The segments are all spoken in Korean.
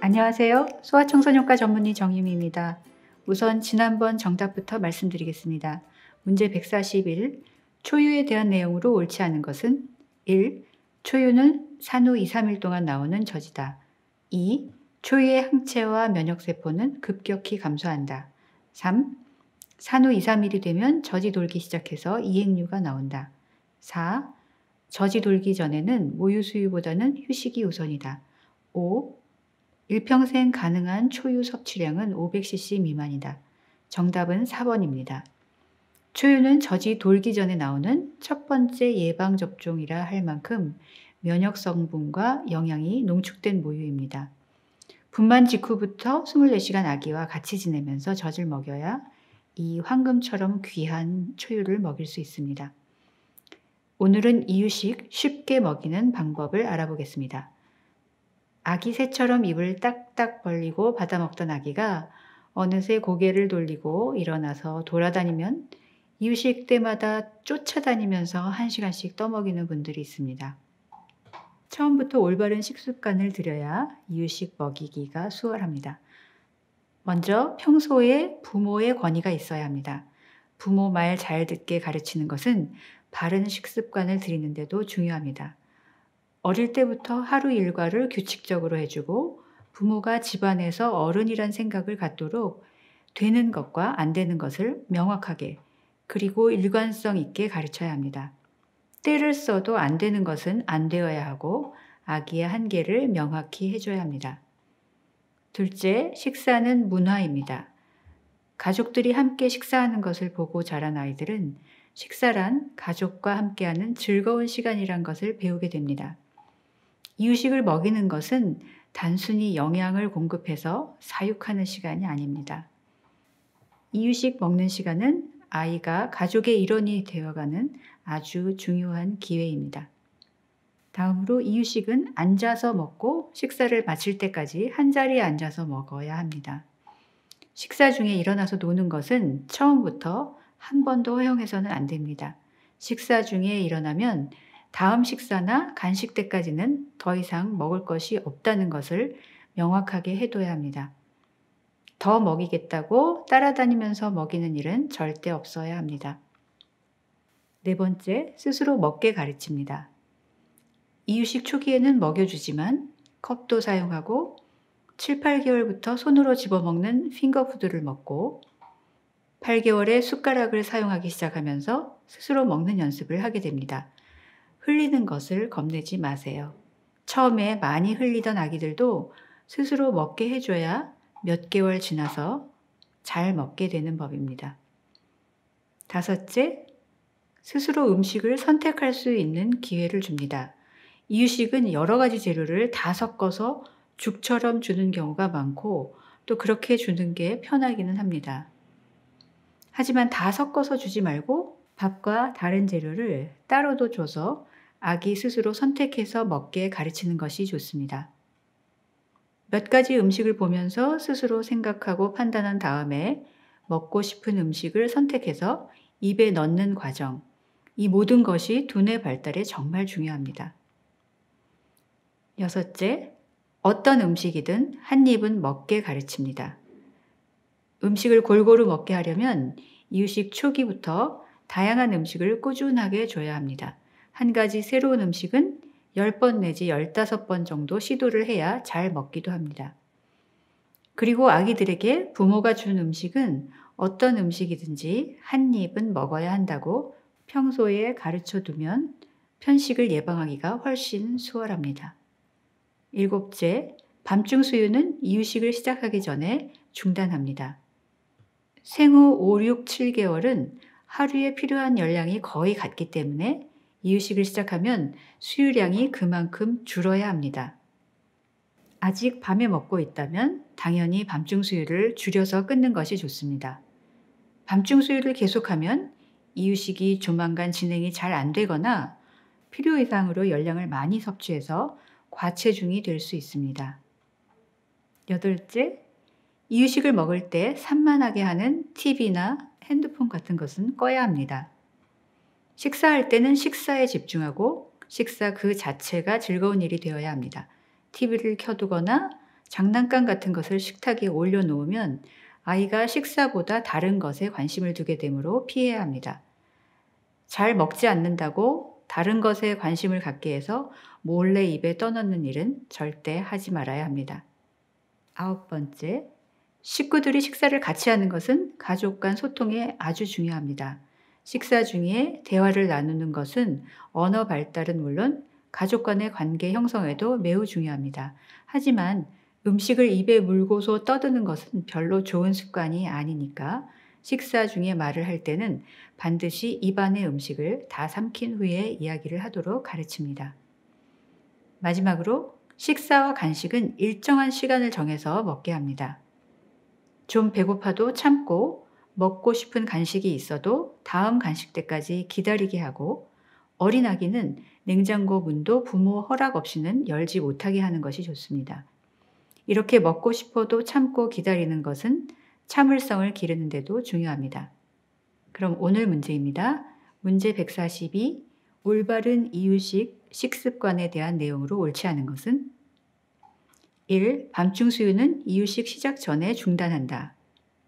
안녕하세요. 소아청소년과 전문의 정유미입니다. 우선 지난번 정답부터 말씀드리겠습니다. 문제 141. 초유에 대한 내용으로 옳지 않은 것은 1. 초유는 산후 2-3일 동안 나오는 젖이다. 2. 초유의 항체와 면역세포는 급격히 감소한다. 3. 산후 2-3일이 되면 젖이 돌기 시작해서 이행류가 나온다. 4. 젖이 돌기 전에는 모유 수유보다는 휴식이 우선이다. 5. 일평생 가능한 초유 섭취량은 500cc 미만이다. 정답은 4번입니다. 초유는 젖이 돌기 전에 나오는 첫 번째 예방접종이라 할 만큼 면역 성분과 영양이 농축된 모유입니다. 분만 직후부터 24시간 아기와 같이 지내면서 젖을 먹여야 이 황금처럼 귀한 초유를 먹일 수 있습니다. 오늘은 이유식 쉽게 먹이는 방법을 알아보겠습니다. 아기 새처럼 입을 딱딱 벌리고 받아먹던 아기가 어느새 고개를 돌리고 일어나서 돌아다니면 이유식 때마다 쫓아다니면서 1시간씩 떠먹이는 분들이 있습니다. 처음부터 올바른 식습관을 들여야 이유식 먹이기가 수월합니다. 먼저 평소에 부모의 권위가 있어야 합니다. 부모 말 잘 듣게 가르치는 것은 바른 식습관을 들이는 데도 중요합니다. 어릴 때부터 하루 일과를 규칙적으로 해주고 부모가 집안에서 어른이란 생각을 갖도록 되는 것과 안 되는 것을 명확하게 그리고 일관성 있게 가르쳐야 합니다. 때를 써도 안 되는 것은 안 되어야 하고 아기의 한계를 명확히 해줘야 합니다. 둘째, 식사는 문화입니다. 가족들이 함께 식사하는 것을 보고 자란 아이들은 식사란 가족과 함께하는 즐거운 시간이란 것을 배우게 됩니다. 이유식을 먹이는 것은 단순히 영양을 공급해서 사육하는 시간이 아닙니다. 이유식 먹는 시간은 아이가 가족의 일원이 되어가는 아주 중요한 기회입니다. 다음으로 이유식은 앉아서 먹고 식사를 마칠 때까지 한자리에 앉아서 먹어야 합니다. 식사 중에 일어나서 노는 것은 처음부터 한 번도 허용해서는 안 됩니다. 식사 중에 일어나면 다음 식사나 간식 때까지는 더 이상 먹을 것이 없다는 것을 명확하게 해둬야 합니다. 더 먹이겠다고 따라다니면서 먹이는 일은 절대 없어야 합니다. 네 번째, 스스로 먹게 가르칩니다. 이유식 초기에는 먹여주지만 컵도 사용하고 7, 8개월부터 손으로 집어먹는 핑거푸드를 먹고 8개월에 숟가락을 사용하기 시작하면서 스스로 먹는 연습을 하게 됩니다. 흘리는 것을 겁내지 마세요. 처음에 많이 흘리던 아기들도 스스로 먹게 해줘야 몇 개월 지나서 잘 먹게 되는 법입니다. 다섯째, 스스로 음식을 선택할 수 있는 기회를 줍니다. 이유식은 여러 가지 재료를 다 섞어서 죽처럼 주는 경우가 많고 또 그렇게 주는 게 편하기는 합니다. 하지만 다 섞어서 주지 말고 밥과 다른 재료를 따로도 줘서 아기 스스로 선택해서 먹게 가르치는 것이 좋습니다. 몇 가지 음식을 보면서 스스로 생각하고 판단한 다음에 먹고 싶은 음식을 선택해서 입에 넣는 과정, 이 모든 것이 두뇌 발달에 정말 중요합니다. 여섯째, 어떤 음식이든 한 입은 먹게 가르칩니다. 음식을 골고루 먹게 하려면 이유식 초기부터 다양한 음식을 꾸준하게 줘야 합니다. 한 가지 새로운 음식은 10번 내지 15번 정도 시도를 해야 잘 먹기도 합니다. 그리고 아기들에게 부모가 준 음식은 어떤 음식이든지 한 입은 먹어야 한다고 평소에 가르쳐 두면 편식을 예방하기가 훨씬 수월합니다. 일곱째, 밤중 수유는 이유식을 시작하기 전에 중단합니다. 생후 5, 6, 7개월은 하루에 필요한 열량이 거의 같기 때문에 이유식을 시작하면 수유량이 그만큼 줄어야 합니다. 아직 밤에 먹고 있다면 당연히 밤중 수유를 줄여서 끊는 것이 좋습니다. 밤중 수유를 계속하면 이유식이 조만간 진행이 잘 안 되거나 필요 이상으로 열량을 많이 섭취해서 과체중이 될 수 있습니다. 여덟째, 이유식을 먹을 때 산만하게 하는 TV나 핸드폰 같은 것은 꺼야 합니다. 식사할 때는 식사에 집중하고 식사 그 자체가 즐거운 일이 되어야 합니다. TV를 켜두거나 장난감 같은 것을 식탁에 올려놓으면 아이가 식사보다 다른 것에 관심을 두게 되므로 피해야 합니다. 잘 먹지 않는다고 다른 것에 관심을 갖게 해서 몰래 입에 떠넣는 일은 절대 하지 말아야 합니다. 9번째, 식구들이 식사를 같이 하는 것은 가족 간 소통에 아주 중요합니다. 식사 중에 대화를 나누는 것은 언어 발달은 물론 가족 간의 관계 형성에도 매우 중요합니다. 하지만 음식을 입에 물고서 떠드는 것은 별로 좋은 습관이 아니니까 식사 중에 말을 할 때는 반드시 입안의 음식을 다 삼킨 후에 이야기를 하도록 가르칩니다. 마지막으로 식사와 간식은 일정한 시간을 정해서 먹게 합니다. 좀 배고파도 참고 먹고 싶은 간식이 있어도 다음 간식 때까지 기다리게 하고 어린 아기는 냉장고 문도 부모 허락 없이는 열지 못하게 하는 것이 좋습니다. 이렇게 먹고 싶어도 참고 기다리는 것은 참을성을 기르는 데도 중요합니다. 그럼 오늘 문제입니다. 문제 142. 올바른 이유식 식습관에 대한 내용으로 옳지 않은 것은 1. 밤중 수유는 이유식 시작 전에 중단한다.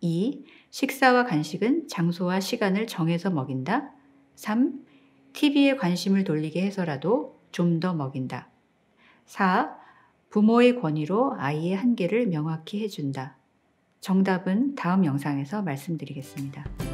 2. 식사와 간식은 장소와 시간을 정해서 먹인다. 3. TV에 관심을 돌리게 해서라도 좀 더 먹인다. 4. 부모의 권위로 아이의 한계를 명확히 해준다. 정답은 다음 영상에서 말씀드리겠습니다.